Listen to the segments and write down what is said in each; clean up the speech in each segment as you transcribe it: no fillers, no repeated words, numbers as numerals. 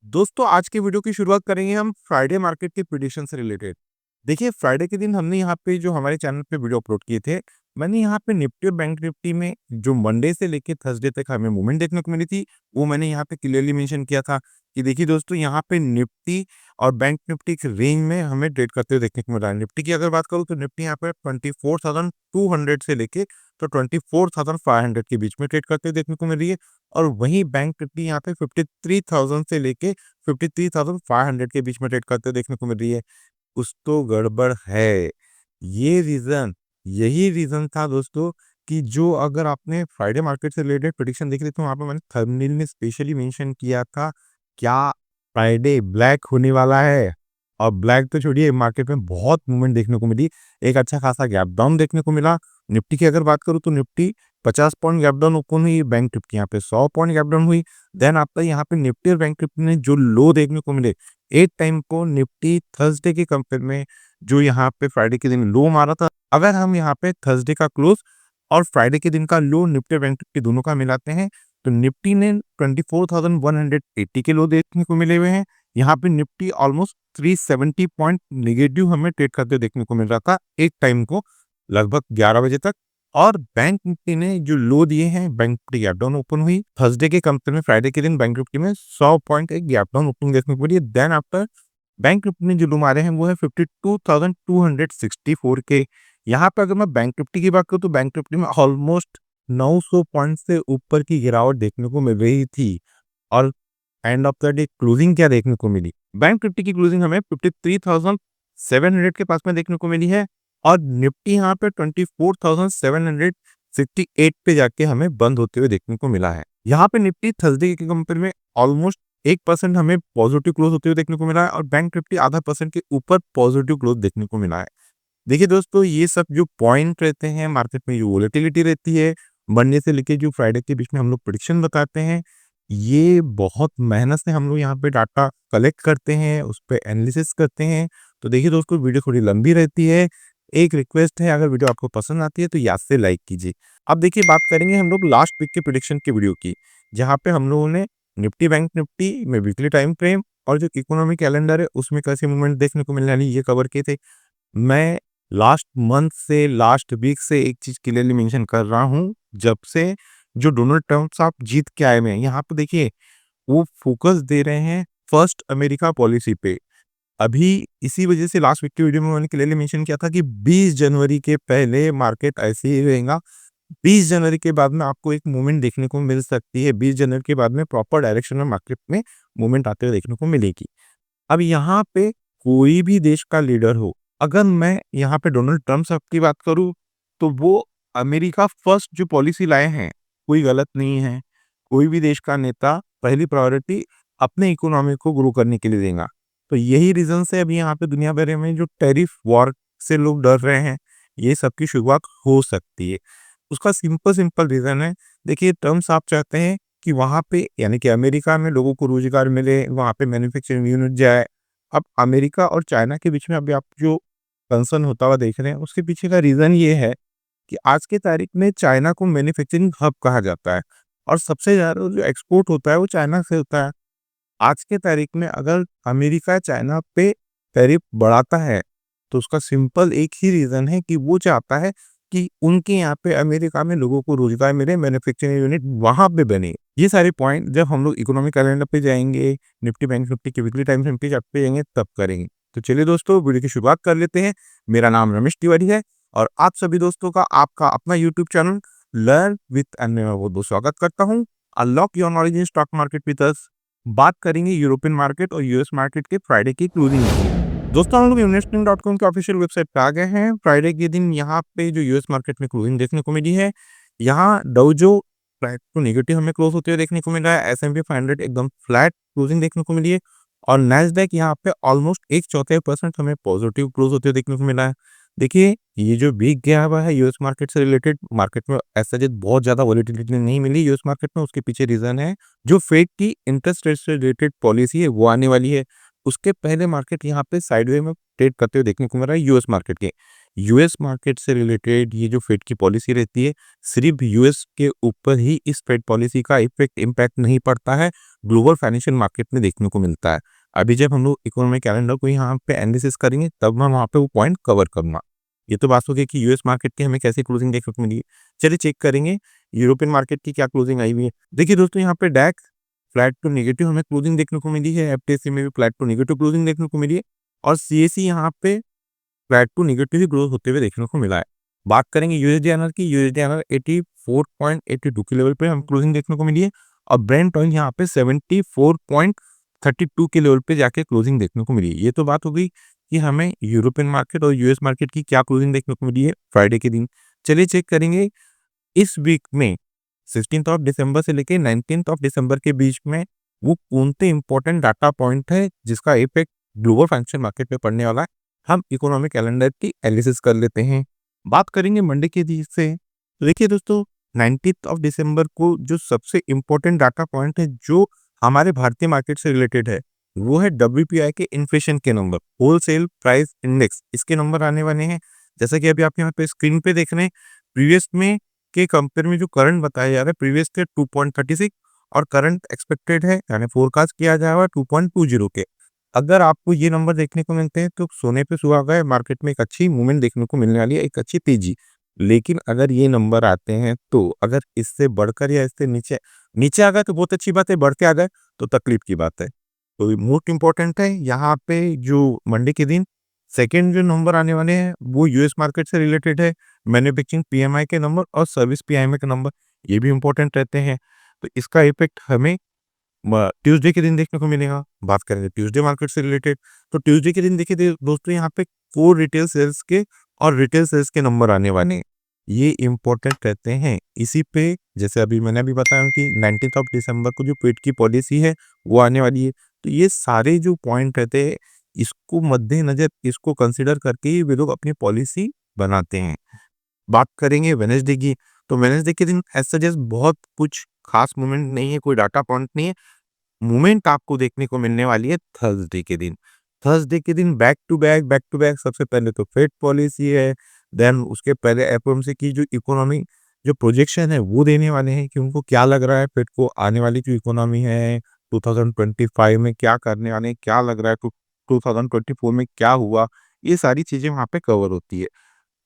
दोस्तों आज की वीडियो की शुरुआत करेंगे हम फ्राइडे मार्केट के प्रेडिक्शन से रिलेटेड। देखिए फ्राइडे के दिन हमने यहाँ पे जो हमारे चैनल पे वीडियो अपलोड किए थे, मैंने यहाँ पे निफ्टी और बैंक निफ्टी में जो मंडे से लेके थर्सडे तक हमें मूवमेंट देखने को मिली थी, वो मैंने यहाँ पे क्लियरली मेंशन किया था कि देखिए दोस्तों यहाँ पे निफ्टी और बैंक निफ्टी के रेंज में हमें ट्रेड करते हुए देखने को मिला है। निफ्टी की अगर बात करूँ तो निफ्टी यहाँ पे 24,200 से लेके तो 24,500 के बीच में ट्रेड करते हुए देखने को मिल रही है। और वहीं बैंक निफ्टी यहाँ पे 53,000 से लेके 53,500 के बीच में ट्रेड करते हुए देखने को मिल रही है। कुछ तो गड़बड़ है। यही रीज़न था दोस्तों कि जो अगर आपने फ्राइडे मार्केट से रिलेटेड प्रेडिक्शन देखी थी तो वहाँ पे मैंने थंबनेल में स्पेशली मेंशन किया था, क्या फ्राइडे ब्लैक होने वाला है? और ब्लैक तो छोड़िए, मार्केट में बहुत मूवमेंट देखने को मिली। एक अच्छा खासा गैप डाउन देखने को मिला। निफ्टी की अगर बात करूँ तो Nifty 50 point gap down open हुई, बैंक निफ्टी यहाँ पे 100 पॉइंट गैप डाउन हुई। देन आफ्टर यहाँ पे निफ्टी और बैंक निफ्टी ने जो लो देखने को मिले, एक टाइम को निफ्टी थर्सडे के कंपेयर में जो यहाँ पे फ्राइडे के दिन लो मारा था, अगर हम यहाँ पे थर्सडे का क्लोज और फ्राइडे के दिन का लो निफ्टी और बैंक निफ्टी दोनों का मिलाते हैं तो निफ्टी ने 24,180 के लो देखने को मिले हुए हैं। यहाँ पे निफ्टी ऑलमोस्ट 370 पॉइंट नेगेटिव हमें ट्रेड करते देखने को मिल रहा था एक टाइम को लगभग 11 बजे तक। और बैंक निफ्टी ने जो लो दिए हैं, bank Nifty gap down open हुई थर्सडे के कंपेयर में फ्राइडे के दिन बैंक निफ्टी में 100 पॉइंट एक गैप डाउन ओपनिंग देखने को मिली। देन आफ्टर बैंक निफ्टी ने जो लो मारे हैं वो है 52,264 के। यहाँ पे अगर मैं बैंक निफ्टी की बात करूँ तो बैंक निफ्टी में ऑलमोस्ट 900 पॉइंट से ऊपर की गिरावट देखने को मिल रही थी। और end of the day closing क्या देखने को मिली, बैंक निफ्टी की क्लोजिंग हमें 53,700 के पास में देखने को मिली है। और निफ्टी यहाँ पे 24,768 पे जाके हमें बंद होते हुए देखने को मिला है। यहाँ पे निफ्टी थर्सडे के कंपेयर में ऑलमोस्ट 1% हमें पॉजिटिव क्लोज होते हुए देखने को मिला है और बैंक निफ्टी आधा परसेंट के ऊपर पॉजिटिव क्लोज देखने को मिला है। देखिए दोस्तों, ये सब जो पॉइंट रहते हैं मार्केट में, जो वोलेटिलिटी रहती है, मंडे से लेके जो फ्राइडे के बीच में हम लोग प्रेडिक्शन बताते हैं, ये बहुत मेहनत से हम लोग यहाँ पे डाटा कलेक्ट करते हैं, उस पे एनालिसिस करते हैं। तो देखिए दोस्तों, वीडियो थोड़ी लंबी रहती है। एक रिक्वेस्ट है, अगर वीडियो आपको पसंद आती है तो याद से लाइक कीजिए। अब देखिए बात करेंगे हम लोग लास्ट वीक के प्रेडिक्शन की वीडियो की, जहाँ पे हम लोगों ने निफ्टी बैंक निफ्टी में वीकली टाइम फ्रेम और जो इकोनॉमी कैलेंडर है उसमें कैसे मूवमेंट देखने को मिलने वाली ये कवर किए थे। मैं लास्ट मंथ से लास्ट वीक से एक चीज क्लियरली मेंशन कर रहा हूँ, जब से जो डोनाल्ड ट्रम्प साहब जीत के आए हुए हैं, यहाँ पे देखिए वो फोकस दे रहे हैं फर्स्ट अमेरिका पॉलिसी पे। अभी इसी वजह से लास्ट वीक की वीडियो में मैंने क्लियरली मेंशन किया था कि 20 जनवरी के पहले मार्केट ऐसे ही रहेगा। 20 जनवरी के बाद में आपको एक मूवमेंट देखने को मिल सकती है। 20 जनवरी के बाद में प्रॉपर डायरेक्शन में मार्केट में मूवमेंट आते हुए देखने को मिलेगी। अब यहाँ पे कोई भी देश का लीडर हो, अगर मैं यहाँ पे डोनाल्ड ट्रम्प साहब की बात करूँ, तो वो अमेरिका फर्स्ट जो पॉलिसी लाए हैं, कोई गलत नहीं है। कोई भी देश का नेता पहली प्रायोरिटी अपने इकोनॉमी को ग्रो करने के लिए देगा। तो यही रीज़न से अभी यहाँ पे दुनिया भर में जो टैरिफ वॉर से लोग डर रहे हैं, ये सब की शुरुआत हो सकती है। उसका सिंपल रीज़न है, देखिए ट्रम्प साहब चाहते हैं कि वहाँ पे यानी कि अमेरिका में लोगों को रोज़गार मिले, वहाँ पे मैन्युफैक्चरिंग यूनिट जाए। अब अमेरिका और चाइना के बीच में अभी आप जो कंसर्न होता हुआ देख रहे हैं, उसके पीछे का रीज़न ये है कि आज के तारीख में चाइना को मैन्युफैक्चरिंग हब कहा जाता है और सबसे ज़्यादा जो एक्सपोर्ट होता है वो चाइना से होता है। आज के तारीख में अगर अमेरिका चाइना पे टैरिफ बढ़ाता है, तो उसका सिंपल एक ही रीज़न है कि वो चाहता है कि उनके यहाँ पे अमेरिका में लोगों को रोज़गार मिले, मैन्युफैक्चरिंग यूनिट वहाँ पे बने। ये सारे पॉइंट जब हम लोग इकोनॉमिक कैलेंडर पे जाएँगे, निफ्टी बैंक निफ्टी के वीकली टाइम फ्रेम पे चार्ट पे जाएँगे तब करेंगे। तो चलिए दोस्तों, वीडियो की शुरुआत कर लेते हैं। मेरा नाम रमेश तिवारी है और आप सभी दोस्तों का आपका अपना YouTube channel learn with an में बहुत-बहुत स्वागत करता हूँ। Unlock your knowledge in stock market with us. बात करेंगे यूरोपियन मार्केट और यूएस मार्केट के फ्राइडे की क्लोजिंग की। दोस्तों, हम लोग इन्वेस्टिंग.com के ऑफिशियल वेबसाइट पे आ गए हैं। फ्राइडे के दिन यहाँ पे जो यूएस मार्केट में क्लोजिंग देखने को मिली है, यहाँ डाउ जो फ्लैट टू नेगेटिव हमें क्लोज होते हुए देखने को मिल रहा है। एस&पी 500 एकदम फ्लैट क्लोजिंग देखने को मिली है और नैस्डैक यहाँ पे ऑलमोस्ट 1/4% हमें पॉजिटिव क्लोज होते हुए देखने को मिला है। देखिए, ये जो वीक गया हुआ है यूएस मार्केट से रिलेटेड, मार्केट में ऐसा बहुत ज़्यादा वॉलेटिलिटी नहीं मिली यूएस मार्केट में। उसके पीछे रीज़न है जो फेड की इंटरेस्ट रेट से रिलेटेड पॉलिसी है वो आने वाली है। उसके पहले मार्केट यहाँ पे साइडवे में ट्रेड करते हुए देखने को मिल रहा है यूएस मार्केट के। यूएस मार्केट से रिलेटेड ये जो फेड की पॉलिसी रहती है, सिर्फ यूएस के ऊपर ही इस फेड पॉलिसी का इम्पैक्ट नहीं पड़ता है, ग्लोबल फाइनेंशियल मार्केट में देखने को मिलता है। अभी जब हम लोग इकोनॉमिक कैलेंडर को यहाँ पे एनालिसिस करेंगे, तब मैं वहाँ पे वो पॉइंट कवर करूँगा। ये तो बात हो गई कि यूएस मार्केट की हमें कैसी क्लोजिंग देखने को मिली है। चलिए चेक करेंगे यूरोपियन मार्केट की क्या क्लोजिंग आई हुई है। देखिए दोस्तों, यहाँ पे डैक्स फ्लैट टू नेगेटिव हमें क्लोजिंग देखने को मिली है, एफटीएसई में भी फ्लैट टू नेगेटिव क्लोजिंग देखने को मिली है और सीएसई यहाँ पे फ्लैट टू नेगेटिव ही ग्रोथ होते हुए देखने को मिला है। बात करेंगे यूएसडीआईएनआर की, यूएसडीआईएनआर 84.82 के लेवल पे हम क्लोजिंग देखने को मिली है और ब्रेंट ऑयल यहाँ पे 74.32 के लेवल पे जाके क्लोजिंग देखने को मिली है। ये तो बात हो गई कि हमें यूरोपियन मार्केट और यूएस मार्केट की क्या क्लोजिंग देखने को मिली है फ्राइडे के दिन। चलिए चेक करेंगे इस वीक में 16th ऑफ दिसंबर से लेके 19th ऑफ दिसंबर के बीच में वो कौन से इंपॉर्टेंट डाटा पॉइंट है जिसका इफेक्ट ग्लोबल फाइनेंशियल मार्केट पे पड़ने वाला है। हम इकोनॉमिक कैलेंडर की एनालिसिस कर लेते हैं। बात करेंगे मंडे के दिन से। तो देखिए दोस्तों, 19th ऑफ दिसंबर को जो सबसे इम्पोर्टेंट डाटा पॉइंट है जो हमारे भारतीय मार्केट से रिलेटेड है, वो है डब्ल्यूपीआई के इन्फ्लेशन के नंबर, होलसेल प्राइस इंडेक्स, इसके नंबर आने वाले हैं। जैसा कि अभी आप यहाँ पे स्क्रीन पे देख रहे हैं, प्रीवियस में के कंपेयर में जो करंट बताया जा रहा है, प्रीवियस के 2.36 और करंट एक्सपेक्टेड है यानी फोरकास्ट किया जा रहा है 2.20 के। अगर आपको ये नंबर देखने को मिलते हैं तो सोने पे सुहागा है, मार्केट में एक अच्छी मूवमेंट देखने को मिलने वाली है, एक अच्छी तेजी। लेकिन अगर ये नंबर आते हैं तो अगर इससे बढ़कर या इससे नीचे नीचे आ गए तो बहुत अच्छी बात है, बढ़ते आ गए तो तकलीफ की बात है। तो मोस्ट इंपॉर्टेंट है यहाँ पे जो मंडे के दिन सेकेंड जो नंबर आने वाले हैं वो यूएस मार्केट से रिलेटेड है, मैन्युफैक्चरिंग पीएमआई के नंबर और सर्विस पीएमआई के नंबर, ये भी इंपॉर्टेंट रहते हैं। तो इसका इफेक्ट हमें ट्यूसडे के दिन देखने को मिलेगा। बात करेंगे ट्यूसडे मार्केट से रिलेटेड, तो ट्यूसडे के दिन देखिए दोस्तों, यहाँ पे कोर रिटेल सेल्स के और रिटेल सेल्स के नंबर आने वाले हैं, ये इंपॉर्टेंट रहते हैं। इसी पे जैसे अभी मैंने अभी बताया कि 19th ऑफ दिसंबर को जो पेड की पॉलिसी है वो आने वाली है। तो ये सारे जो पॉइंट रहते हैं, इसको मद्देनजर इसको कंसिडर करके ही वे लोग अपनी पॉलिसी बनाते हैं। बात करेंगे वेडनेसडे की, तो वेडनेसडे के दिन एज सजेस्ट बहुत कुछ खास मूवमेंट नहीं है, कोई डाटा पॉइंट नहीं है। मूवमेंट आपको देखने को मिलने वाली है थर्सडे के दिन। थर्सडे के दिन बैक टू बैक सबसे पहले तो फेड पॉलिसी है, देन उसके पहले एफओएमसी की जो इकोनॉमी जो प्रोजेक्शन है वो देने वाले हैं कि उनको क्या लग रहा है फेड को आने वाली जो इकोनॉमी है 2025 में क्या करने वाले हैं, क्या लग रहा है 2024 में क्या हुआ, ये सारी चीजें वहाँ पे कवर होती है।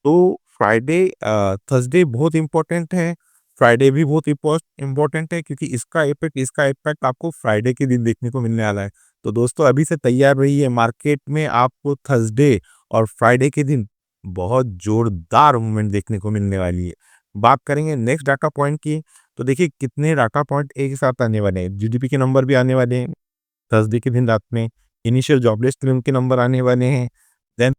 तो थर्सडे बहुत इम्पोर्टेंट है, फ्राइडे भी बहुत इम्पोर्टेंट है क्योंकि इसका इम्पैक्ट आपको फ्राइडे के दिन देखने को मिलने वाला है। तो दोस्तों अभी से तैयार रहिए, मार्केट में आपको थर्सडे और फ्राइडे के दिन बहुत जोरदार मूवमेंट देखने को मिलने वाली है। बात करेंगे नेक्स्ट डाटा पॉइंट की, तो देखिए कितने डाटा पॉइंट एक साथ आने वाले हैं। जीडीपी के नंबर भी आने वाले हैं थर्सडे के दिन रात में, इनिशियल जॉबलेस क्लेम के नंबर आने वाले हैं, देन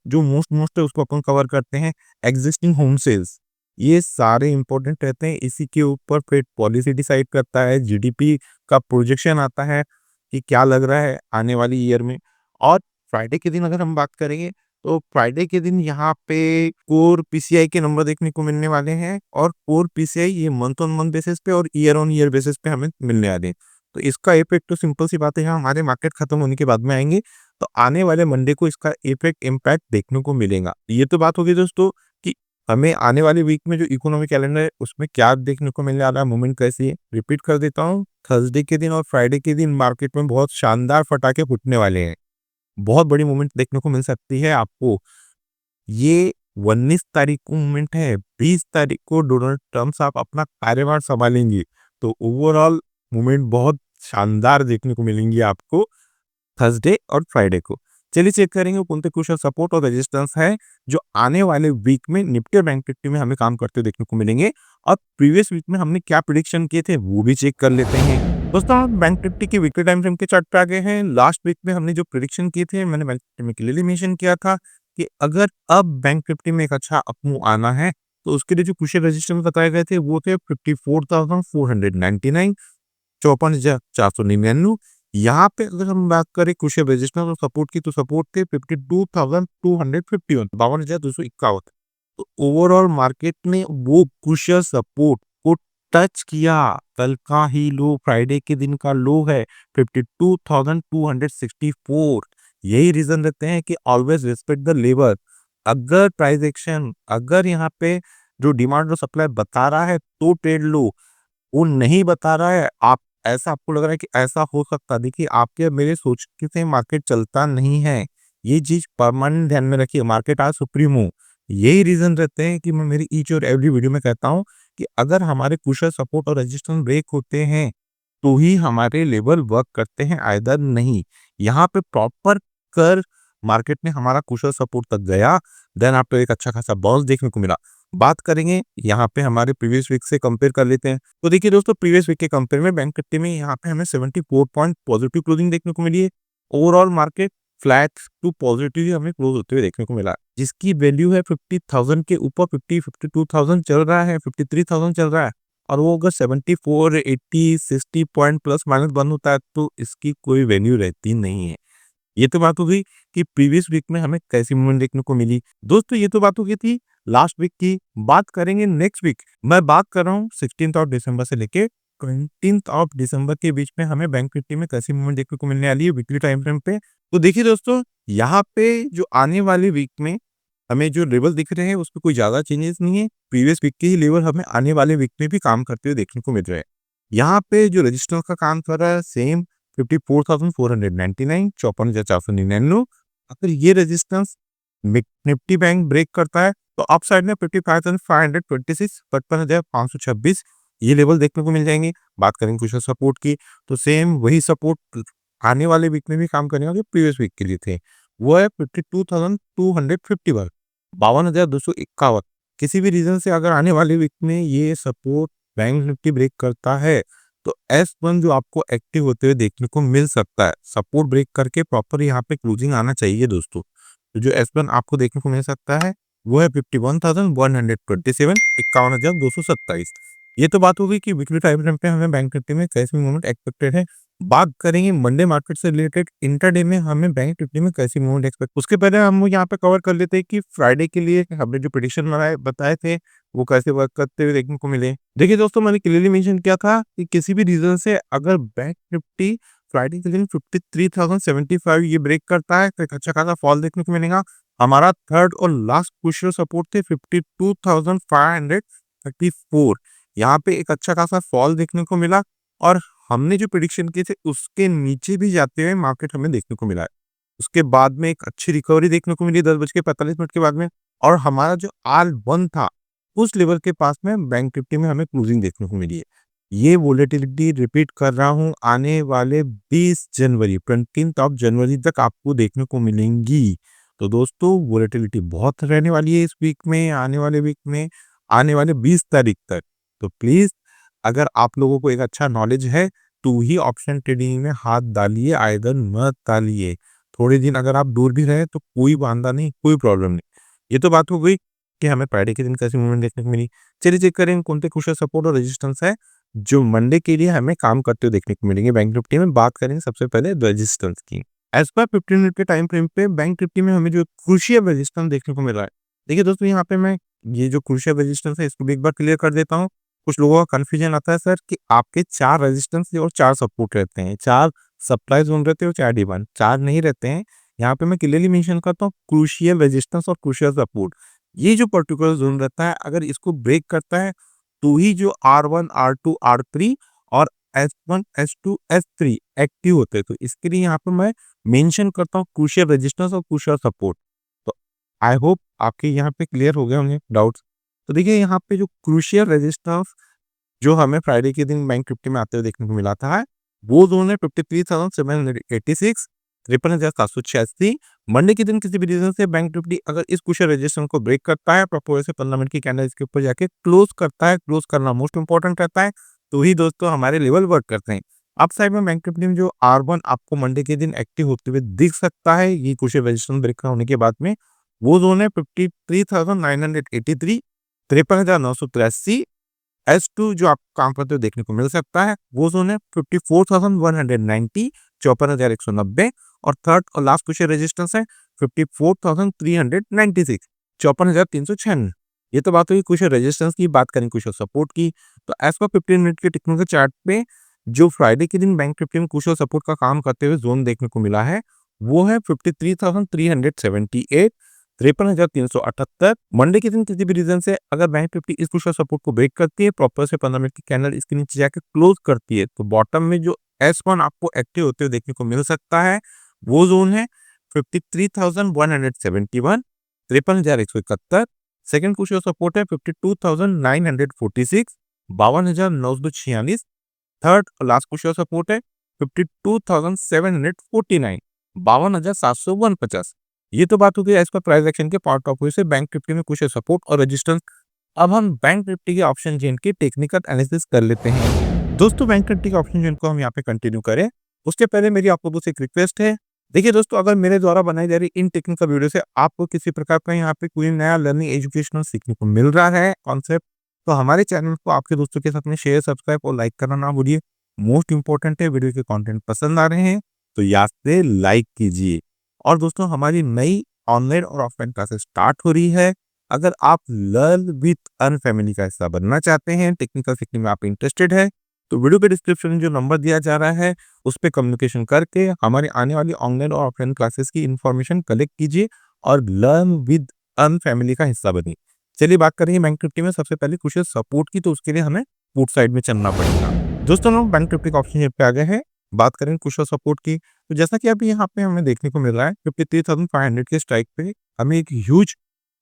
जो मोस्ट है उसको अपन कवर करते हैं एग्जिस्टिंग होम सेल्स। ये सारे इंपॉर्टेंट रहते हैं, इसी के ऊपर फिर पॉलिसी डिसाइड करता है, जीडीपी का प्रोजेक्शन आता है कि क्या लग रहा है आने वाली ईयर में। और फ्राइडे के दिन अगर हम बात करेंगे तो फ्राइडे के दिन यहाँ पे कोर पीसीआई के नंबर देखने को मिलने वाले हैं और कोर पीसीआई ये मंथ ऑन मंथ बेसिस पे और ईयर ऑन ईयर बेसिस पे हमें मिलने वाले हैं। तो इसका इफेक्ट तो सिंपल सी बात है, यहाँ हमारे मार्केट खत्म होने के बाद में आएंगे तो आने वाले मंडे को इसका इम्पैक्ट देखने को मिलेगा। ये तो बात होगी दोस्तों कि हमें आने वाले वीक में जो इकोनॉमिक कैलेंडर है उसमें क्या देखने को मिलने वाला है, मूवमेंट कैसी है। रिपीट कर देता हूँ, थर्सडे के दिन और फ्राइडे के दिन मार्केट में बहुत शानदार फटाके फूटने वाले हैं, बहुत बड़ी मूवमेंट देखने को मिल सकती है आपको। ये 19 तारीख को मूवमेंट है, 20 तारीख को डोनाल्ड ट्रम्प साहब अपना कार्यभार संभालेंगे, तो ओवरऑल मूवमेंट बहुत शानदार देखने को मिलेंगी आपको थर्सडे और फ्राइडे को। चलिए चेक करेंगे कौन से क्रूशियल सपोर्ट और रेजिस्टेंस है जो आने वाले वीक में निफ्टी और बैंक निफ्टी में हमें काम करते हुए देखने को मिलेंगे और प्रीवियस वीक में हमने क्या प्रिडिक्शन किए थे वो भी चेक कर लेते हैं। दोस्तों हम बैंक निफ्टी की वीकली टाइम फ्रेम के चार्ट पे आ गए हैं। लास्ट वीक में हमने जो प्रिडिक्शन किए थे, मैंने बैंक निफ्टी में क्लियरली मेंशन किया था कि अगर अब बैंक निफ्टी में एक अच्छा अपमूव आना है तो उसके लिए जो क्रूशियल रेजिस्टेंस बताए गए थे वो थे 54,499, 54,499। यहाँ पे अगर हम बात करें क्रूशियल रेजिस्टेंस और सपोर्ट की, तो सपोर्ट थे 52,251, 52,251। तो ओवरऑल मार्केट ने वो क्रूशियल सपोर्ट को टच किया। कल का ही लो, फ्राइडे के दिन का लो है 52,264। यही रीजन रहते हैं कि ऑलवेज रिस्पेक्ट द लेवल। अगर प्राइस एक्शन अगर यहाँ पे जो डिमांड और सप्लाई बता रहा है तो ट्रेड लो, वो नहीं बता रहा है, आप ऐसा आपको लग रहा है कि ऐसा हो सकता है, देखिए आपके मेरे सोच के से मार्केट चलता नहीं है। ये चीज़ परमानेंट ध्यान में रखिए, मार्केट आज सुप्रीम हो। यही रीज़न रहते हैं कि मैं मेरी ईच और एवरी वीडियो में कहता हूँ कि अगर हमारे कुशल सपोर्ट और रेजिस्टेंस ब्रेक होते हैं, तो ही हमारे लेवल वर्क करते हैं, आइदर नहीं। यहाँ पे प्रॉपर कर मार्केट ने हमारा कुशल सपोर्ट तक गया, देन आपको एक अच्छा खासा बाउंस देखने को मिला। बात करेंगे यहाँ पे हमारे प्रीवियस वीक से कंपेयर कर लेते हैं। तो देखिए दोस्तों, प्रीवियस वीक के कंपेयर में बैंक निफ्टी में यहाँ पे हमें 74 पॉइंट पॉजिटिव क्लोजिंग देखने को मिली है। Overall market flat to positive ही हमें क्लोज होते हुए देखने को मिला, जिसकी वैल्यू है 50,000 के ऊपर। 52,000 चल रहा है, 53,000 चल रहा है, और वो अगर 74, 80, 60 पॉइंट प्लस माइनस बंद होता है तो इसकी कोई वैल्यू रहती नहीं है। ये तो बात हो गई कि प्रीवियस वीक में हमें कैसी मूवमेंट देखने को मिली। दोस्तों ये तो बात हो गई थी लास्ट वीक की। बात करेंगे नेक्स्ट वीक। मैं बात कर रहा हूँ 16th ऑफ दिसंबर से लेके 20th ऑफ दिसंबर के बीच में हमें बैंक निफ्टी में कैसी मूवमेंट देखने को मिलने वाली है वीकली टाइम फ्रेम पे। तो देखिए दोस्तों, यहाँ पे जो आने वाले वीक में हमें जो लेवल दिख रहे हैं उसमें कोई ज्यादा चेंजेस नहीं है। प्रीवियस वीक के ही लेवल हमें आने वाले वीक में भी काम करते हुए देखने को मिल रहे हैं। यहाँ पे जो रजिस्टर का काम कर रहा है सेम 54,499, 54,499। अगर ये रेजिस्टेंस निफ्टी बैंक ब्रेक करता है तो अप साइड में 55,526, 55,526 ये लेवल देखने को मिल जाएंगे। बात करेंगे कुछ सपोर्ट की, तो सेम वही सपोर्ट आने वाले वीक में भी काम करेगा जो प्रीवियस वीक के लिए थे। वो है 52,251, 52,251। किसी भी रीजन से अगर आने वाले वीक में ये सपोर्ट बैंक निफ्टी ब्रेक करता है तो S1 जो आपको एक्टिव होते हुए देखने को मिल सकता है। सपोर्ट ब्रेक करके प्रॉपर यहाँ पे क्लोजिंग आना चाहिए दोस्तों। तो जो S1 आपको देखने को मिल सकता है वो है 51,127, 51,227। ये तो बात हो गई कि वीकली टाइम फ्रेम पे हमें बैंक निफ्टी में कैसी मूवमेंट एक्सपेक्टेड है। बात करेंगे मंडे मार्केट से रिलेटेड, इंटरडे में हमें बैंक निफ्टी में कैसी मूवमेंट एक्सपेक्ट। उसके पहले हम यहाँ पे कवर कर लेते हैं कि फ्राइडे के लिए हमने जो प्रेडिक्शन बताए थे वो कैसे वर्क करते हुए देखने को मिले। देखिए दोस्तों, मैंने क्लियरली मेंशन किया था कि किसी भी रीजन से अगर बैंक निफ्टी फ्राइडे के दिन 53,075 ये ब्रेक करता है तो एक अच्छा खासा फॉल देखने को मिलेगा। हमारा थर्ड और लास्ट क्रूशियल सपोर्ट थे 52,534। यहाँ पे एक अच्छा खासा फॉल देखने को मिला और हमने जो प्रेडिक्शन किए थे उसके नीचे भी जाते हुए मार्केट हमें देखने को मिला है। उसके बाद में एक अच्छी रिकवरी देखने को मिली 10:45 के बाद में, और हमारा जो R1 था उस लेवल के पास में बैंक निफ्टी में हमें क्लोजिंग देखने को मिली है। ये वोलेटिलिटी रिपीट कर रहा हूँ आने वाले 20 जनवरी 20 ऑफ जनवरी तक आपको देखने को मिलेंगी। तो दोस्तों वोलेटिलिटी बहुत रहने वाली है इस वीक में, आने वाले वीक में, आने वाले 20 तारीख तक। तो प्लीज अगर आप लोगों को एक अच्छा नॉलेज है तो ही ऑप्शन ट्रेडिंग में हाथ डालिए, आइदर मत डालिए। थोड़े दिन अगर आप दूर भी रहे तो कोई बांधा नहीं, कोई प्रॉब्लम नहीं। ये तो बात हो गई कि हमें फ्राइडे के दिन कैसी मूवमेंट देखने को मिली। चलिए चेक करें कौन से क्रूशियल सपोर्ट और रेजिस्टेंस है जो मंडे के लिए हमें काम करते हुए देखने को मिलेंगे बैंक निफ्टी में। बात करेंगे सबसे पहले रेजिस्टेंस की। एज पर 15 मिनट के टाइम फ्रेम पे बैंक निफ्टी में हमें जो क्रूशियल रेजिस्टेंस देखने को मिल रहा है। देखिए दोस्तों, यहाँ पे मैं ये जो क्रूशियल रेजिस्टेंस है इसको भी एक बार क्लियर कर देता हूँ। कुछ लोगों का कंफ्यूजन आता है सर कि आपके 4 रेजिस्टेंस और 4 सपोर्ट रहते हैं, 4 सप्लाई जोन रहते हैं और 4 डिमांड, 4 नहीं रहते हैं। यहाँ पे मैं क्लियरली मेंशन करता हूँ क्रूशियल रेजिस्टेंस और क्रूशियल सपोर्ट। ये जो पर्टिकुलर जोन रहता है अगर इसको ब्रेक करता है तो ही जो R1, R2, R3 और S1, S2, S3 एक्टिव होते हैं। तो इसके लिए यहाँ पे मैं मेंशन करता हूँ क्रूशियल रेजिस्टेंस और क्रूशियल सपोर्ट। तो आई होप आपके यहाँ पे क्लियर हो गए होंगे डाउट्स। तो देखिए यहाँ पे जो क्रूशियल रेजिस्टेंस जो हमें फ्राइडे के दिन बैंक निफ्टी में आते हुए देखने को मिला था वो जोन है 53,786, 53,786। मंडे के दिन किसी भी रीजन से बैंक निफ्टी अगर इस क्रूशियल रेजिस्टेंस को ब्रेक करता है, प्रॉपर से 15 मिनट की कैंडल इसके ऊपर जाके क्लोज करता है, क्लोज करना मोस्ट इंपॉर्टेंट रहता है, तो ही दोस्तों हमारे लेवल वर्क करते हैं। अप साइड में बैंक निफ्टी में जो R1 आपको मंडे के दिन एक्टिव होते हुए दिख सकता है ये क्रूशियल रेजिस्टेंस ब्रेक होने के बाद में, वो जोन है 53,983, 53,983। S2 जो आपको काम करते हुए देखने को मिल सकता है वो जोन है 54,190, 54,190। और थर्ड और लास्ट क्रूशियल रेजिस्टेंस है 54,396, 54,396। ये तो बात हुई क्रूशियल रेजिस्टेंस की। बात करें क्रूशियल सपोर्ट की, तो एज पर 15 मिनट के टेक्निकल चार्ट पे जो फ्राइडे के दिन बैंक निफ्टी में क्रूशियल सपोर्ट का काम करते हुए जोन देखने को मिला है वो है 53,378, 53,378। मंडे के दिन किसी भी रीजन से अगर बैंक निफ्टी इस क्रूशियल सपोर्ट को ब्रेक करती है, प्रॉपर से 15 मिनट की कैंडल इसके नीचे जाकर क्लोज करती है, तो बॉटम में जो S1 आपको एक्टिव होते हुए देखने को मिल सकता है, वो जोन है 53,171, 53,171। सेकंड क्रूशियल सपोर्ट है 52,946, 52,946। थर्ड और लास्ट क्रूशियल सपोर्ट है 52,749, 52,749। ये तो बात हो गई एज पर प्राइस एक्शन के पार्ट ऑफ व्यू से बैंक निफ्टी में कुछ सपोर्ट और रेजिस्टेंस। अब हम बैंक निफ्टी के ऑप्शन चेन की टेक्निकल एनालिसिस कर लेते हैं। दोस्तों बैंक निफ्टी के ऑप्शन चेन को हम यहाँ पे कंटिन्यू करें, उसके पहले मेरी आपको बस एक रिक्वेस्ट है। देखिए दोस्तों, अगर मेरे द्वारा बनाई जा रही इन टेक्निकल वीडियो से आपको किसी प्रकार का यहाँ पे कोई नया लर्निंग एजुकेशनल सीखने को मिल रहा है कॉन्सेप्ट, तो हमारे चैनल को आपके दोस्तों के साथ में शेयर, सब्सक्राइब और लाइक करना ना भूलिए। मोस्ट इंपॉर्टेंट है, वीडियो के कंटेंट पसंद आ रहे हैं तो याद से लाइक कीजिए। और दोस्तों हमारी नई ऑनलाइन और ऑफलाइन क्लासेस स्टार्ट हो रही है। अगर आप लर्न विद अर्न फैमिली का हिस्सा बनना चाहते हैं, टेक्निकल सीखने में आप इंटरेस्टेड है, तो वीडियो के डिस्क्रिप्शन में जो नंबर दिया जा रहा है उस पर कम्युनिकेशन करके हमारी आने वाली ऑनलाइन और ऑफलाइन क्लासेस की इंफॉर्मेशन कलेक्ट कीजिए और लर्न विद अर्न फैमिली का हिस्सा बनिए। चलिए बात करेंगे बैंक निफ्टी में सबसे पहले कुछ सपोर्ट की, तो उसके लिए हमें पुट साइड में चलना पड़ेगा। दोस्तों हम बैंक निफ्टी का ऑप्शन पे आ गए हैं। बात करें कुछ सपोर्ट की, तो जैसा कि अभी यहाँ पे हमें देखने को मिल रहा है 53,500 के स्ट्राइक पे हमें एक ह्यूज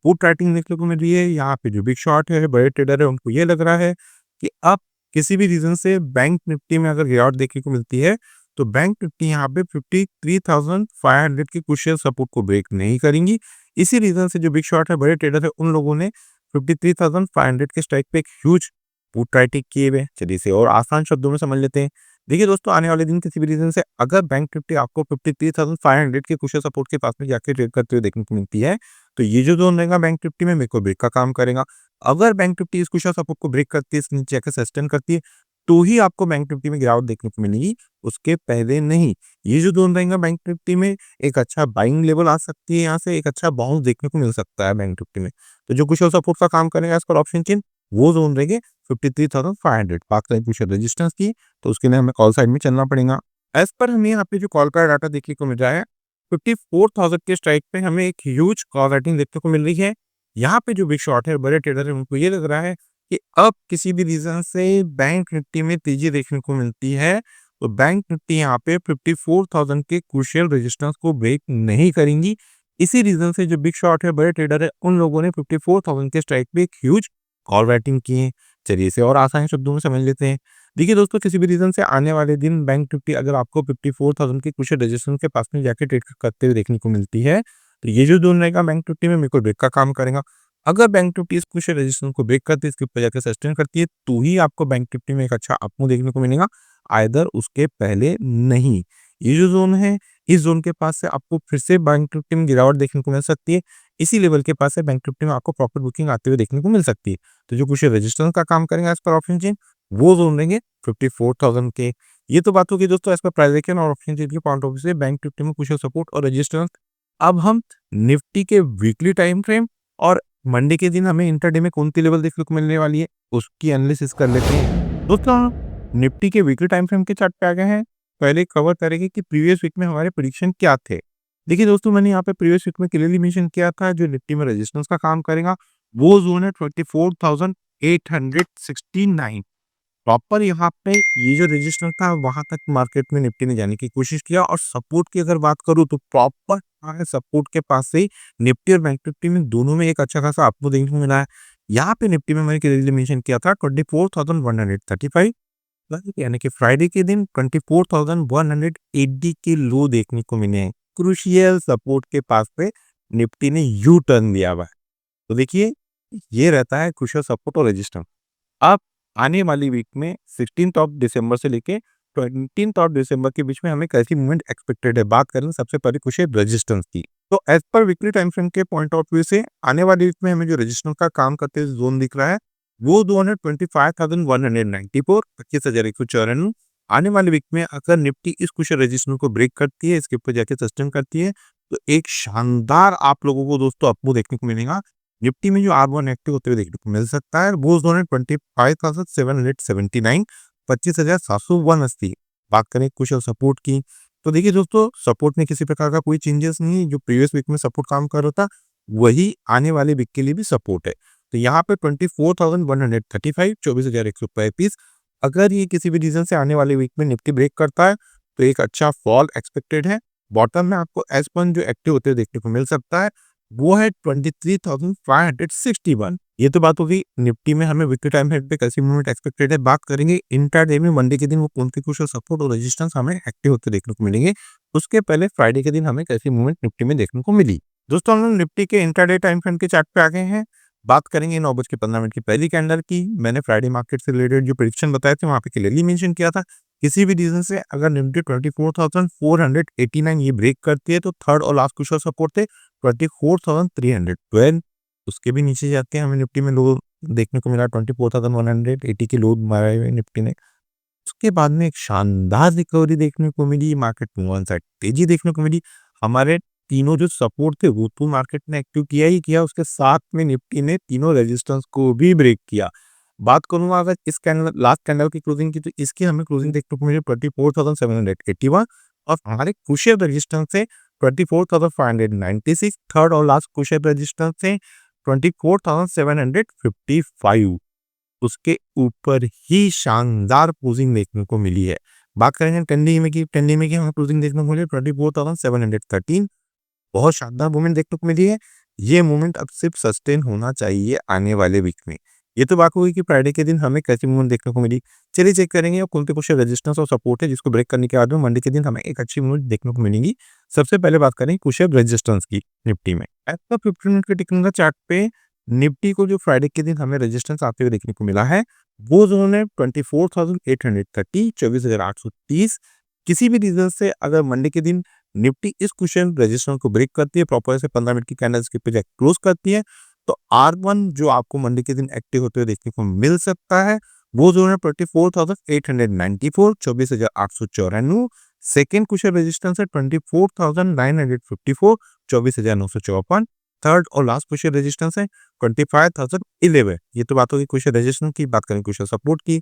पुट राइटिंग देखने को मिल रही है। यहाँ पे जो बिग शॉट है, बड़े ट्रेडर है, उनको ये लग रहा है कि अब किसी भी रीजन से बैंक निफ्टी में अगर गिरावट देखने को मिलती है तो बैंक निफ्टी यहाँ पे 53,500 के क्रूशियल सपोर्ट को ब्रेक नहीं करेंगी। इसी रीजन से जो बिग शॉट है, बड़े ट्रेडर है, उन लोगों ने 53,500 के स्ट्राइक पे एक ह्यूज पुट राइटिंग किए हुए। चलिए इसे और आसान शब्दों में समझ लेते हैं। देखिए दोस्तों, आने वाले दिन किसी भी रीजन से अगर बैंक निफ्टी आपको 53,500 के क्रूशियल सपोर्ट के पास में जाके ट्रेड करते हुए देखने को मिलती है, तो ये जो जोन रहेगा बैंक निफ्टी में मेरे को ब्रेक का काम करेगा। अगर बैंक निफ्टी इस क्रूशियल सपोर्ट को ब्रेक करती है, इसके नीचे आकर सस्टेन करती है, तो ही आपको बैंक निफ्टी में गिरावट देखने को मिलेगी, उसके पहले नहीं। ये जो जोन रहेगा बैंक निफ्टी में एक अच्छा बाइंग लेवल आ सकती है, यहाँ से एक अच्छा बाउंस देखने को मिल सकता है बैंक निफ्टी में। तो जो क्रूशियल सपोर्ट का काम करेगा इस पर ऑप्शन चेन, वो जोन रहेंगे 53,500। बात करें क्रूशियल रेजिस्टेंस की, तो उसके लिए हमें कॉल साइड में चलना पड़ेगा। एज पर हमें यहाँ पे जो कॉल का डाटा देखने को मिल रहा है 54,000 के स्ट्राइक पे हमें एक ह्यूज कॉल राइटिंग देखने को मिल रही है। यहाँ पे जो बिग शॉट है, बड़े ट्रेडर है, उनको ये लग रहा है कि अब किसी भी रीजन से बैंक निफ्टी में तेजी देखने को मिलती है तो बैंक निफ्टी यहाँ पे 54,000 के क्रूशियल रेजिस्टेंस को ब्रेक नहीं करेंगी। इसी रीजन से जो बिग शॉट है, बड़े ट्रेडर है, उन लोगों ने 54,000 के स्ट्राइक पे एक ह्यूज कॉल राइटिंग की है। चलिए इसे और आसान शब्दों में समझ लेते हैं। देखिए दोस्तों, किसी भी रीजन से आने वाले दिन बैंक निफ्टी अगर आपको 54,000 के कुछ रेजिस्टेंस के पास में जाके ट्रेड करते हुए देखने को मिलती है, तो ये जो जोन रहेगा बैंक निफ्टी में मेरे को ब्रेक का काम करेगा। अगर बैंक निफ्टी इस कुछ रेजिस्टेंस को ब्रेक करती है, इसके ऊपर जाकर सस्टेन करती है, तो ही आपको बैंक निफ्टी में एक अच्छा अपमूव देखने को मिलेगा, आइदर उसके पहले नहीं। ये जो जोन है, इस जोन के पास से आपको फिर से बैंक निफ्टी में गिरावट देखने को मिल सकती है। इसी लेवल के पास से बैंक निफ्टी में आपको प्रॉपर बुकिंग आते हुए देखने को मिल सकती है। तो जो कुछ रेजिस्टेंस का काम करेंगे एज पर ऑप्शन चेन, वो जोन रहेंगे 54,000 के। ये तो बात होगी दोस्तों एज पर प्राइस एक्शन और ऑप्शन चेन के पॉइंट ऑफ व्यू से बैंक निफ्टी में कुछ सपोर्ट और रेजिस्टेंस। अब हम निफ्टी के वीकली टाइम फ्रेम और मंडे के दिन हमें इंटरडे में कौन सी लेवल देखने को मिलने वाली है, उसकी एनालिसिस कर लेते हैं। दोस्तों निफ्टी के वीकली टाइम फ्रेम के चार्ट पे आ गए हैं। पहले कवर करेंगे कि प्रीवियस वीक में हमारे प्रेडिक्शन क्या थे। देखिए दोस्तों, मैंने यहाँ पे प्रीवियस वीक में क्लियरली मेंशन किया था जो निफ्टी में रेजिस्टेंस का काम करेगा वो जोन है 24,869। प्रॉपर यहाँ पे ये जो रेजिस्टेंस था वहां तक मार्केट में निफ्टी ने जाने की कोशिश किया। और सपोर्ट की अगर बात करूँ तो प्रॉपर सपोर्ट के पास से निफ्टी और बैंक निफ्टी में दोनों में एक अच्छा खासा आपको देखने को मिला है। यहाँ पे निफ्टी में मैंने क्लियरली मेंशन किया था 24,135, यानी कि फ्राइडे के दिन 24,180 के लो देखने को मिले हैं। क्रूशियल सपोर्ट के पास पे निफ्टी ने यू टर्न लिया हुआ है। तो देखिए ये रहता है क्रूशियल सपोर्ट और रेजिस्टेंस। अब आने वाली वीक में 16 ऑफ दिसंबर से लेके 20 ऑफ दिसंबर के बीच में हमें कैसी मूवमेंट एक्सपेक्टेड है। बात करें सबसे पहले कुछ रेजिस्टेंस की, तो एज पर वीकली टाइम फ्रेम के पॉइंट ऑफ व्यू से आने वाली वीक में हमें जो रेजिस्टेंस का काम करते हुए जोन दिख रहा है वो 25,194, 25,194। आने वाले वीक में अगर निफ्टी इस कुछ रेजिस्टेंस को ब्रेक करती है, इसके ऊपर जाके सस्टेन करती है, तो एक शानदार आप लोगों को दोस्तों अपमूव देखने को मिलेगा। निफ्टी में जो R1 एक्टिव होते हुए देखने को मिल सकता है वो जोन है 25,779, 25,780। बात करें कुछ सपोर्ट की, तो देखिए दोस्तों सपोर्ट में किसी प्रकार का कोई चेंजेस नहीं है। जो प्रीवियस वीक में सपोर्ट काम कर रहा था वही आने वाले वीक के लिए भी सपोर्ट है। तो यहाँ पे 24,135 24,135 अगर ये किसी भी रीज़न से आने वाले वीक में निफ्टी ब्रेक करता है, तो एक अच्छा फॉल एक्सपेक्टेड है। बॉटम में आपको S1 जो एक्टिव होते हुए देखने को मिल सकता है, वो है 23,561। ये तो बात होगी निफ्टी में हमें वीकली टाइम फ्रेम पे कैसी मूवमेंट एक्सपेक्टेड है। बात करेंगे इंट्राडे में मंडे के दिन वो कौन सी क्रूशियल सपोर्ट और रेजिस्टेंस हमें एक्टिव होते देखने को मिलेंगे। उसके पहले फ्राइडे के दिन हमें कैसी मूवमेंट निफ्टी में देखने को मिली। दोस्तों हम लोग निफ्टी के इंट्राडे टाइम फ्रेम के चार्ट पे आ गए हैं। बात करेंगे 9:15 की पहली कैंडल की। मैंने फ्राइडे मार्केट से रिलेटेड जो प्रेडिक्शन बताए थे वहाँ पे क्लियरली मेंशन किया था, किसी भी रीजन से अगर निफ्टी 24,489 ये ब्रेक करती है तो थर्ड और लास्ट क्रूशियल सपोर्ट थे 24,312। उसके भी नीचे जाते हैं हमें निफ्टी में लो देखने को मिला 24,180 के लो मारे हुए निफ्टी ने। उसके बाद में एक शानदार रिकवरी देखने को मिली, मार्केट में वन साइड तेजी देखने को मिली। हमारे तीनों जो सपोर्ट थे वो तो मार्केट ने एक्टिव किया ही किया, उसके साथ में निफ्टी ने तीनों रेजिस्टेंस को भी ब्रेक किया। बात करूंगा अगर इस कैंडल लास्ट कैंडल की क्लोजिंग की, तो इसकी हमें क्लोजिंग देखने को मिली 24,781 और हमारे क्रूशियल रेजिस्टेंस से 24,596, थर्ड और लास्ट क्रूशियल रेजिस्टेंस से 24,755। उसके ऊपर ही शानदार क्लोजिंग देखने को मिली है। बात करेंगे 10 डे में की, 10 डे में की हमें क्लोजिंग देखने को मिली 24,713। बहुत शानदार मूवमेंट देखने को मिली है। ये मूवमेंट अब सिर्फ सस्टेन होना चाहिए आने वाले वीक में। ये तो बात हुई कि फ्राइडे के दिन हमें कैसी मूवमेंट देखने को मिली। चलिए चेक करेंगे और कौन से कुछ रेजिस्टेंस और सपोर्ट है जिसको ब्रेक करने के बाद में मंडे के दिन हमें एक अच्छी मूवमेंट देखने को मिलेगी। सबसे पहले बात करें कुछ रेजिस्टेंस की निफ्टी में। एज पर 15 मिनट के टिकन का चार्ट पे निफ्टी को जो फ्राइडे के दिन हमें रेजिस्टेंस आते हुए देखने को मिला है, वो जोन है 24,830 24,830। किसी भी रीजन से अगर मंडे के दिन निफ्टी इस क्वेश्चन रेजिस्टेंस को ब्रेक करती है, प्रॉपर से 15 मिनट की कैंडल्स के पे क्लोज करती है, तो R1 जो आपको मंडे के दिन एक्टिव होते हुए देखने को मिल सकता है, वो जोन है 24,894 24,894। सेकेंड क्वेश्चन रेजिस्टेंस है 24,954 24,954। थर्ड और लास्ट क्वेश्चन रेजिस्टेंस है 25,011। ये तो बात होगी क्वेश्चन रेजिस्टेंस की। बात करें क्वेश्चन सपोर्ट की,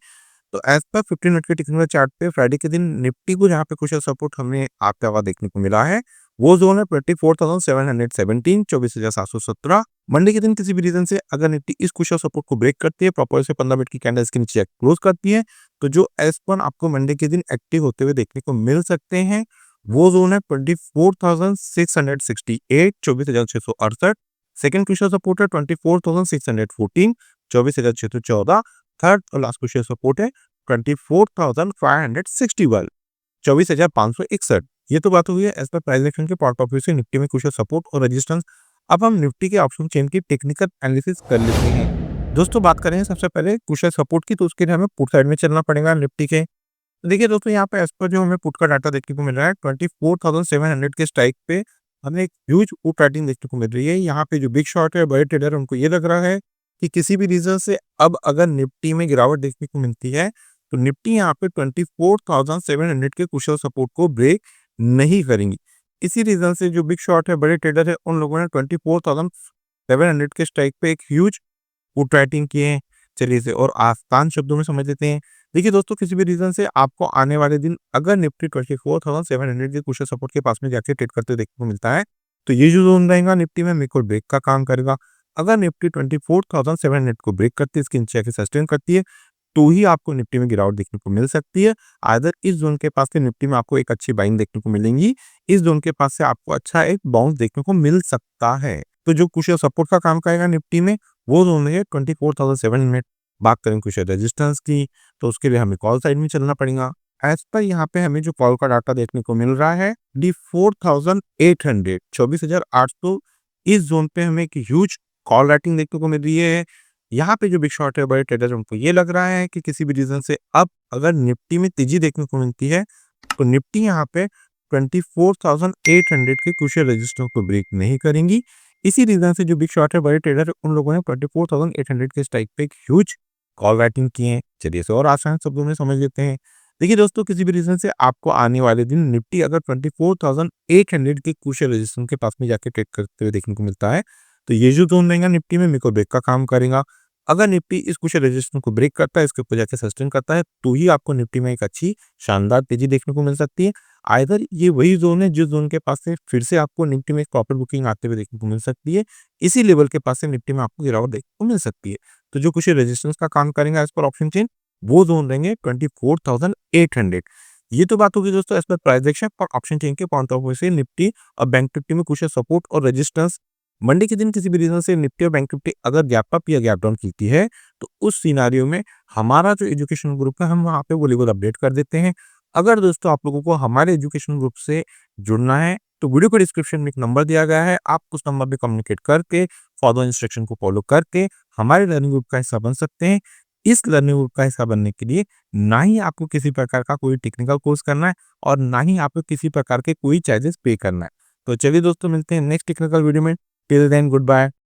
तो एज पर 15 मिनट के टेक्निकल चार्ट पे फ्राइडे के दिन निफ्टी को जहाँ पे क्वेश्चन सपोर्ट हमें आपका हुआ देखने को मिला है, वो जोन है 24,717 24,717। मंडे के दिन किसी भी रीजन से अगर निफ्टी इस क्वेश्चन सपोर्ट को ब्रेक करती है, प्रॉपर से 15 मिनट की कैंडल्स के नीचे क्लोज करती है, तो जो S1 आपको मंडे के दिन एक्टिव होते हुए देखने को मिल सकते हैं, वो जोन है 24,668 24,668। सेकंड क्वेश्चन सपोर्ट है 24,614 24,614। थर्ड और लास्ट क्वेश्चन सपोर्ट है 24,561 24,561। ये तो बात हुई है एज पर प्राइस एक्शन के पॉइंट ऑफ व्यू से निफ्टी में क्वेश्चन सपोर्ट और रेजिस्टेंस। अब हम निफ्टी के ऑप्शन चेन की टेक्निकल एनालिसिस कर लेते हैं। दोस्तों बात करें सबसे पहले क्वेश्चन सपोर्ट की, तो उसके लिए हमें पुट साइड में चलना पड़ेगा निफ्टी के। देखिए दोस्तों यहाँ पे एज पर जो हमें पुट का डाटा देखने को मिल रहा है 24,700 के स्ट्राइक पे हमें एक ह्यूज पुट राइटिंग देखने को मिल रही है। यहाँ पे जो बिग शॉट है, बड़े ट्रेडर, उनको ये लग रहा है कि किसी भी रीजन से अब अगर निफ्टी में गिरावट देखने को मिलती है, तो निफ्टी यहाँ पे 24,700 के क्रूशियल सपोर्ट को ब्रेक नहीं करेंगी। इसी रीजन से जो बिग शॉट है, बड़े ट्रेडर है, उन लोगों ने 24,700 के स्ट्राइक पे एक ह्यूज पुट राइटिंग किए हैं। चलिए इसे और आसान शब्दों में समझ लेते हैं। देखिए दोस्तों, किसी भी रीजन से आपको आने वाले दिन अगर निफ्टी 24,700 के क्रूशियल सपोर्ट के पास में जाके ट्रेड करते देखने को मिलता है, तो ये जो जोन रहेगा निफ्टी में मेक और ब्रेक का काम करेगा। अगर निफ्टी 24,700 को ब्रेक करती है, इसके नीचे आके सस्टेन करती है, तो ही आपको निफ्टी में गिरावट देखने को मिल सकती है। आइदर इस जोन के पास से निफ्टी में आपको एक अच्छी बाइंग देखने को मिलेंगी, इस जोन के पास से आपको अच्छा एक बाउंस देखने को मिल सकता है। तो जो क्रूशियल सपोर्ट का काम करेगा निफ्टी में, वो जोन है 24,700। बात करें क्रूशियल रेजिस्टेंस की, तो उसके लिए हमें कॉल साइड में चलना पड़ेगा। एज पर यहाँ पे हमें जो कॉल का डाटा देखने को मिल रहा है डी 4,800 24,800, इस जोन पे हमें एक ह्यूज कॉल राइटिंग देखने को मिल रही है। यहाँ पे जो बिग शॉट है, बड़े ट्रेडर, उनको ये लग रहा है कि किसी भी रीजन से अब अगर निफ्टी में तेजी देखने को मिलती है, तो निफ्टी यहाँ पे 24,800 के क्रूशियल रेजिस्टेंस को ब्रेक नहीं करेंगी। इसी रीजन से जो बिग शॉट है, बड़े ट्रेडर, उन लोगों ने 24,800 के स्ट्राइक पे एक ह्यूज कॉल राइटिंग किए हैं। चलिए इसे और आसान शब्दों में समझ लेते हैं। देखिए दोस्तों, किसी भी रीजन से आपको आने वाले दिन निफ्टी अगर 24,800 के क्रूशियल रेजिस्टेंस के पास में जाके ट्रेड करते हुए देखने को मिलता है, तो ये जो जोन रहेगा निफ्टी में मेक और ब्रेक का काम करेगा। अगर निफ्टी इस कुछ रेजिस्टेंस को ब्रेक करता है, इसके ऊपर जाके सस्टेन करता है, तो ही आपको निफ्टी में एक अच्छी शानदार तेजी देखने को मिल सकती है। आइदर ये वही ज़ोन है जिस ज़ोन के पास से फिर से आपको निफ्टी में एक प्रॉपर बुकिंग आते हुए देखने को मिल सकती है। इसी लेवल के पास से निफ्टी में आपको गिरावट देखने को मिल सकती है। तो जो कुछ रेजिस्टेंस का काम करेंगे एज़ पर ऑप्शन चेन, वो ज़ोन रहेंगे 24,800। ये तो बात होगी दोस्तों एज़ पर प्राइस एक्शन और ऑप्शन चेन के पॉइंट ऑफ व्यू से निफ्टी और बैंक निफ्टी में कुछ सपोर्ट और रेजिस्टेंस। मंडे के दिन किसी भी रीज़न से निफ्टी और बैंक निफ्टी अगर गैप अप या गैप डाउन खींचती है, तो उस सिनेरियो में हमारा जो एजुकेशन ग्रुप है, हम वहाँ पे वो लेवल अपडेट कर देते हैं। अगर दोस्तों आप लोगों को हमारे एजुकेशन ग्रुप से जुड़ना है, तो वीडियो के डिस्क्रिप्शन में एक नंबर दिया गया है, आप उस नंबर पे कम्युनिकेट करके, फॉलो इंस्ट्रक्शन को फॉलो करके हमारे लर्निंग ग्रुप का हिस्सा बन सकते हैं। इस लर्निंग ग्रुप का हिस्सा बनने के लिए ना ही आपको किसी प्रकार का कोई टेक्निकल कोर्स करना है और ना ही आपको किसी प्रकार के कोई चार्जेस पे करना है। तो चलिए दोस्तों, मिलते हैं नेक्स्ट टेक्निकल वीडियो में। Till then good bye.